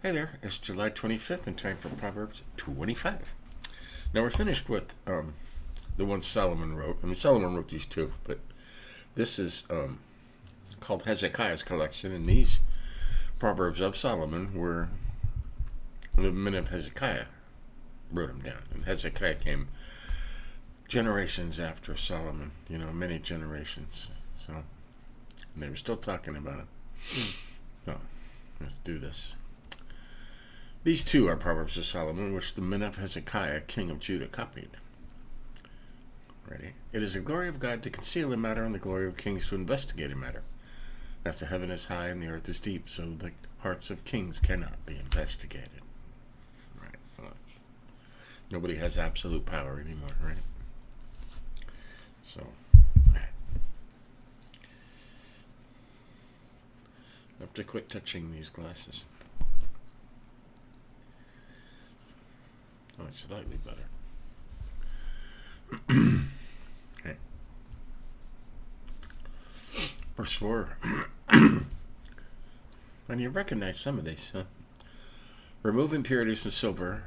Hey there, it's July 25th and time for Proverbs 25. Now we're finished with the one Solomon wrote. I mean, Solomon wrote these two, but this is called Hezekiah's collection, and these Proverbs of Solomon were the men of Hezekiah wrote them down. And Hezekiah came generations after Solomon, many generations. So, and they were still talking about it. So, let's do this. These two are Proverbs of Solomon, which the men of Hezekiah, king of Judah, copied. Ready? It is the glory of God to conceal a matter, and the glory of kings to investigate a matter. As the heaven is high and the earth is deep, so the hearts of kings cannot be investigated. Right? Well, nobody has absolute power anymore, right? So, I have to quit touching these glasses. Oh, it's slightly better. Okay. Verse 4. And you recognize some of these, huh? Remove impurities from silver,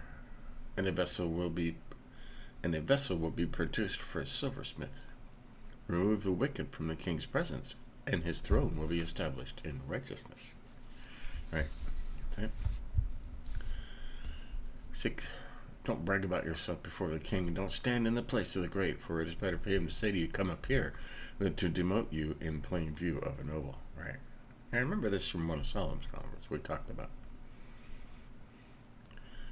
and a vessel will be produced for a silversmith. Remove the wicked from the king's presence, and his throne will be established in righteousness. Right? Okay. 6. Don't brag about yourself before the king, and don't stand in the place of the great, for it is better for him to say to you, come up here, than to demote you in plain view of a noble. Right? I remember this from one of Solomon's conferences we talked about.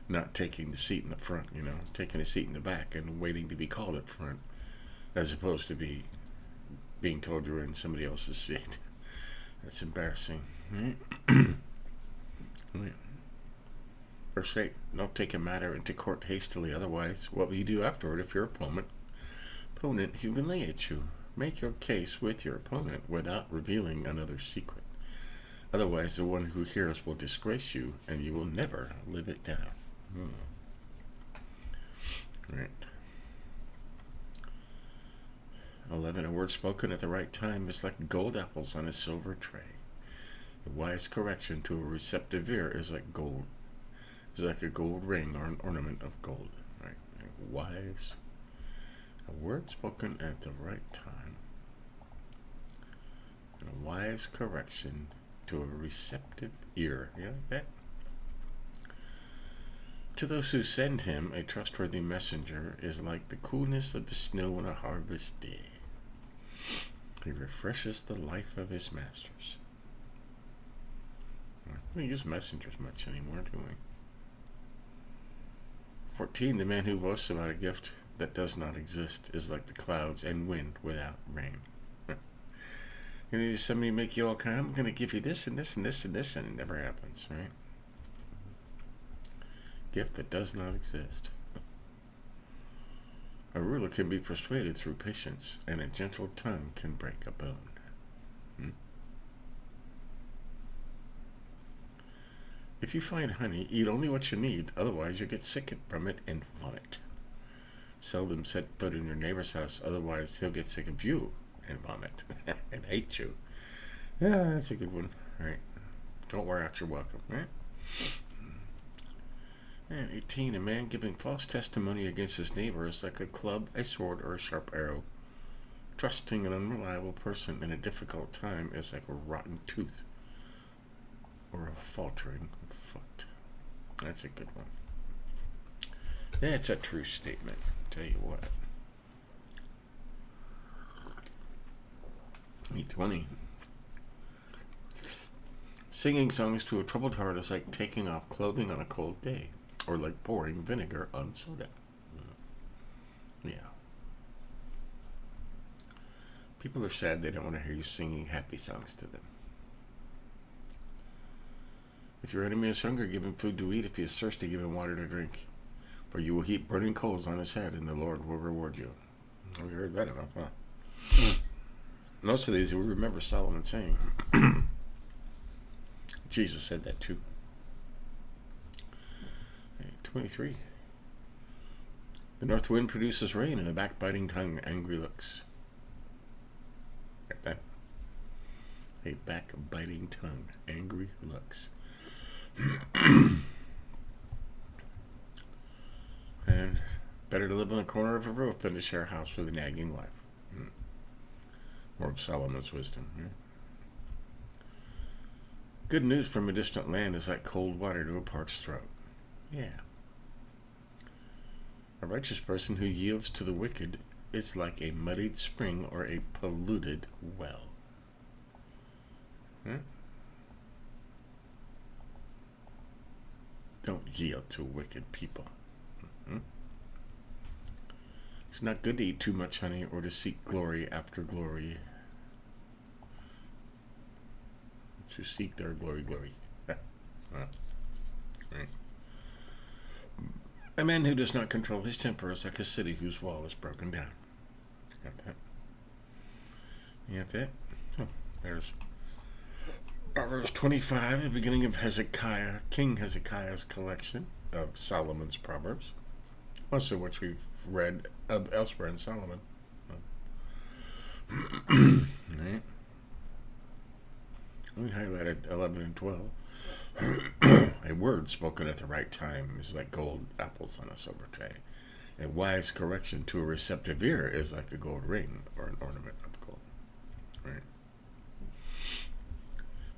Not taking the seat in the front, taking a seat in the back and waiting to be called up front, as opposed to being told you're in somebody else's seat. That's embarrassing. Right? Verse 8, don't take a matter into court hastily, otherwise what will you do afterward if your opponent humiliates you? Make your case with your opponent without revealing another's secret. Otherwise the one who hears will disgrace you, and you will never live it down. Right. 11, a word spoken at the right time is like gold apples on a silver tray. A wise correction to a receptive ear is like a gold ring or an ornament of gold. Right? Wise. A word spoken at the right time. And a wise correction to a receptive ear. You like that? To those who send him, a trustworthy messenger is like the coolness of the snow on a harvest day. He refreshes the life of his masters. We don't use messengers much anymore, do we? 14, the man who boasts about a gift that does not exist is like the clouds and wind without rain. Somebody make you all kind of, I'm going to give you this and this and this and this, and it never happens, right? Gift that does not exist. A ruler can be persuaded through patience, and a gentle tongue can break a bone. If you find honey, eat only what you need, otherwise you'll get sick from it and vomit. Seldom set foot in your neighbor's house, otherwise he'll get sick of you and vomit and hate you. Yeah, that's a good one, right? Don't wear out your welcome, right? And 18, a man giving false testimony against his neighbor is like a club, a sword, or a sharp arrow. Trusting an unreliable person in a difficult time is like a rotten tooth or a faltering foot. That's a good one. That's a true statement, I'll tell you what. 20. Singing songs to a troubled heart is like taking off clothing on a cold day, or like pouring vinegar on soda. Yeah. People are sad they don't want to hear you singing happy songs to them. If your enemy is hungry, give him food to eat. If he is thirsty, give him water to drink. For you will heap burning coals on his head, and the Lord will reward you. We heard that enough, huh? Most of these we remember Solomon saying. Jesus said that too. 23. The north wind produces rain, and a backbiting tongue angry looks. Like that. A backbiting tongue angry looks. Better to live on the corner of a roof than to share a house with a nagging wife. More of Solomon's wisdom. Right? Good news from a distant land is like cold water to a parched throat. Yeah. A righteous person who yields to the wicked is like a muddied spring or a polluted well. Right? Don't yield to wicked people. It's not good to eat too much honey or to seek glory after glory. To seek their glory. Right. A man who does not control his temper is like a city whose wall is broken down. Got that? You got that? So, there's Proverbs 25, the beginning of Hezekiah, King Hezekiah's collection of Solomon's Proverbs, most of which we've read elsewhere in Solomon. Right. We highlighted 11 and 12. A word spoken at the right time is like gold apples on a silver tray. A wise correction to a receptive ear is like a gold ring or an ornament of gold. Right.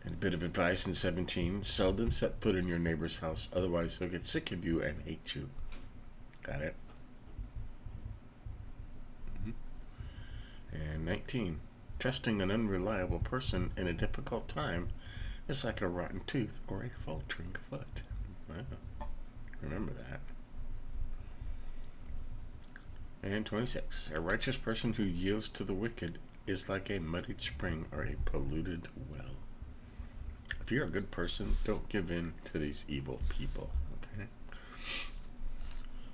And a bit of advice in 17, seldom set foot in your neighbor's house, otherwise he'll get sick of you and hate you. Got it? And 19, trusting an unreliable person in a difficult time is like a rotten tooth or a faltering foot. Wow. Remember that. And 26, a righteous person who yields to the wicked is like a muddied spring or a polluted well. If you're a good person, don't give in to these evil people. Okay.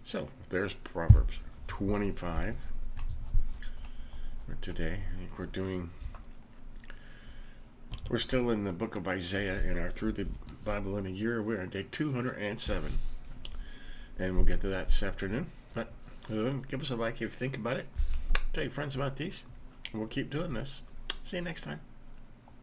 So there's Proverbs 25 for today. I think we're still in the book of Isaiah in our Through the Bible in a Year. We're on day 207. And we'll get to that this afternoon. But give us a like if you think about it. Tell your friends about these. And we'll keep doing this. See you next time.